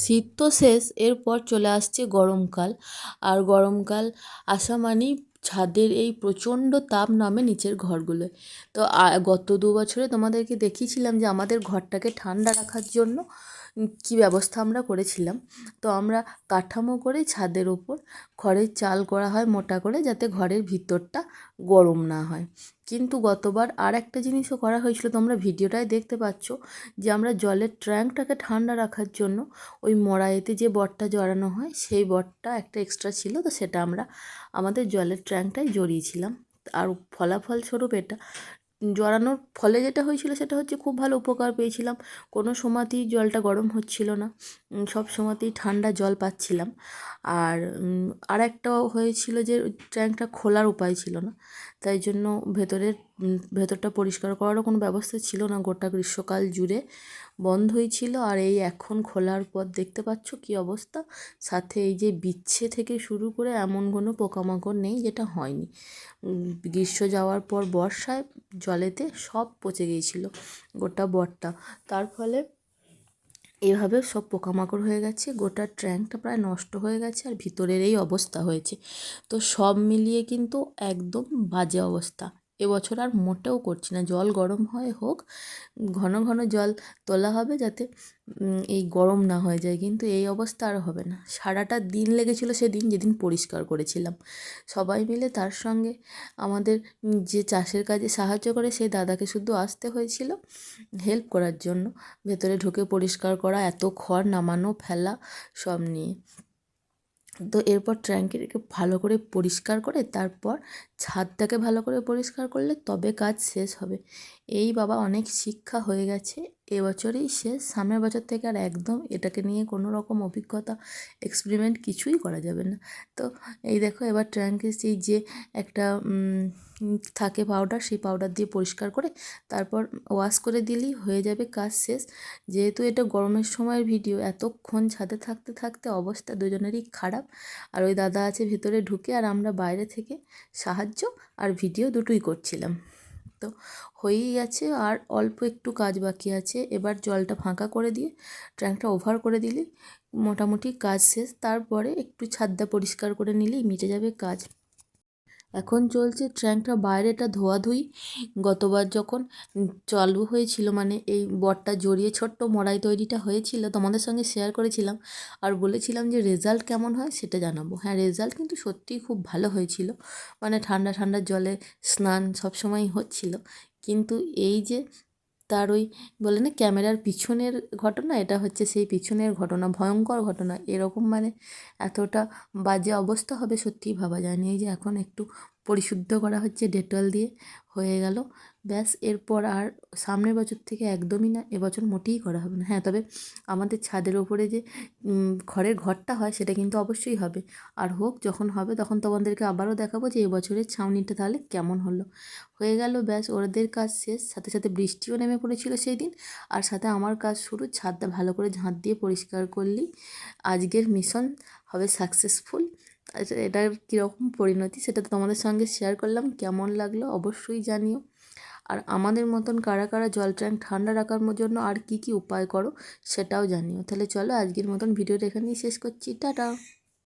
শীত তো শেষ, এরপর চলে আসছে গরমকাল। আর গরমকাল আসা মানেই ছাদের এই প্রচণ্ড তাপ নামে নিচের ঘরগুলোয়। তো গত 2 বছরে তোমাদেরকে দেখিয়েছিলাম যে আমাদের ঘরটাকে ঠান্ডা রাখার জন্য কী ব্যবস্থা আমরা করেছিলাম। তো আমরা কাঠামো করে ছাদের ওপর খড়ের চাল করা হয় মোটা করে, যাতে ঘরের ভিতরটা গরম না হয়। কিন্তু গতবার আর একটা জিনিসও করা হয়েছিল, তোমরা ভিডিওটায় দেখতে পাচ্ছ যে আমরা জলের ট্যাঙ্কটাকে ঠান্ডা রাখার জন্য ওই মড়াইতে যে বটটা জড়ানো হয় সেই বটটা একটা এক্সট্রা ছিল, তো সেটা আমরা আমাদের জলের ট্যাঙ্কটায় জড়িয়েছিলাম। আর ফলাফল স্বরূপ এটা জড়ানোর ফলে যেটা হয়েছিল সেটা হচ্ছে খুব ভালো উপকার পেয়েছিলাম। কোনো সময়তেই জলটা গরম হচ্ছিল না, সব সময়তেই ঠান্ডা জল পাচ্ছিলাম। আর আরেকটাও হয়েছিল যে ট্যাঙ্কটা খোলার উপায় ছিল না, তাই জন্য ভেতরটা পরিষ্কার করারও কোনো ব্যবস্থা ছিল না, গোটা গ্রীষ্মকাল জুড়ে বন্ধই ছিল। আর এই এখন খোলার পর দেখতে পাচ্ছ কী অবস্থা, সাথে এই যে বিচ্ছে থেকে শুরু করে এমন কোনো পোকামাকড় নেই যেটা হয়নি। গ্রীষ্ম যাওয়ার পর বর্ষায় জলেতে সব পচে গিয়েছিল গোটা বটটা, তার ফলে এভাবে সব পোকামাকড় হয়ে গেছে, গোটা ট্যাঙ্কটা প্রায় নষ্ট হয়ে গেছে আর ভিতরের এই অবস্থা হয়েছে। তো সব মিলিয়ে কিন্তু একদম বাজে অবস্থা। এবছর আর মোটেও করছি না, জল গরম হয় হোক, ঘন ঘন জল তোলা হবে যাতে এই গরম না হয়ে যায়, কিন্তু এই অবস্থা আর হবে না। সারাটা দিন লেগেছিল সেদিন যেদিন পরিষ্কার করেছিলাম সবাই মিলে। তার সঙ্গে আমাদের যে চাষের কাজে সাহায্য করে সেই দাদাকে শুধু আসতে হয়েছিল হেল্প করার জন্য, ভেতরে ঢুকে পরিষ্কার করা, এত খড় নামানো ফেলা সব নিয়ে। তো এরপর ট্যাঙ্কিটাকে ভালো করে পরিষ্কার করে তারপর ছাদটাকে ভালো করে পরিষ্কার করলে তবে কাজ শেষ হবে। এই বাবা অনেক শিক্ষা হয়ে গেছে, এবছরেই শেষ, সামনের বছর থেকে আর একদম এটাকে নিয়ে কোনো রকম অভিজ্ঞতা এক্সপেরিমেন্ট কিছুই করা যাবে না। তো এই দেখো এবার ট্যাঙ্কের সেই যে একটা থাকে পাউডার, সেই পাউডার দিয়ে পরিষ্কার করে তারপর ওয়াশ করে দিলেই হয়ে যাবে, কাজ শেষ। যেহেতু এটা গরমের সময়ের ভিডিও, এতক্ষণ ছাদে থাকতে থাকতে অবস্থা দুজনেরই খারাপ। আর ওই দাদা আছে ভেতরে ঢুকে, আর আমরা বাইরে থেকে সাহায্য আর ভিডিও দুটোই করছিলাম। তো হয়েই গেছে, আর অল্প একটু কাজ বাকি আছে। এবার জলটা ফাঁকা করে দিয়ে ট্যাঙ্কটা ওভার করে দিলেই মোটামুটি কাজ শেষ। তারপরে একটু ছাদটা পরিষ্কার করে নিলেই মিটে যাবে কাজ। এখন চলছে ট্যাঙ্কটা বাইরেটা ধোয়াধুয়ি। গতবার যখন চালু হয়েছিল, মানে এই বটটা জড়িয়ে ছোট্ট মড়াই তৈরিটা হয়েছিল, তোমাদের সঙ্গে শেয়ার করেছিলাম আর বলেছিলাম যে রেজাল্ট কেমন হয় সেটা জানাবো। হ্যাঁ, রেজাল্ট কিন্তু সত্যিই খুব ভালো হয়েছিল, মানে ঠান্ডা ঠান্ডা জলে স্নান সবসময়ই হচ্ছিল। কিন্তু এই যে তার ওই বলে না ক্যামেরার পিছনের ঘটনা, এটা হচ্ছে সেই পিছনের ঘটনা, ভয়ঙ্কর ঘটনা। এরকম মানে এতটা বাজে অবস্থা হবে সত্যিই ভাবা যায়নি। এই যে এখন একটু পরিশুদ্ধ করা হচ্ছে ডেটল দিয়ে, হয়ে গেল ব্যাস। এরপর আর সামনের বছর থেকে একদমই না, এবছর মোটেই করা হবে না। হ্যাঁ, তবে আমাদের ছাদের ওপরে যে খড়ের ঘরটা হয় সেটা কিন্তু অবশ্যই হবে। আর হোক, যখন হবে তখন তোমাদেরকে আবারও দেখাবো যে এবছরের ছাউনিটা তাহলে কেমন হলো। হয়ে গেল ব্যাস, ওদের কাজ শেষ। সাথে সাথে বৃষ্টিও নেমে পড়েছিল সেই দিন, আর সাথে আমার কাজ শুরু। ছাদটা ভালো করে ঝাঁট দিয়ে পরিষ্কার করলেই আজকের মিশন হবে সাকসেসফুল। আচ্ছা, এটার কীরকম পরিণতি সেটা তো তোমাদের সঙ্গে শেয়ার করলাম, কেমন লাগলো অবশ্যই জানিও। আর আমাদের মতন কারা কারা জল ট্যাঙ্ক ঠান্ডা রাখার জন্য আর কি কি উপায় করো সেটাও জানিও। তাহলে চলো আজকের মতন ভিডিওটা এখানেই শেষ করছি, টাটা।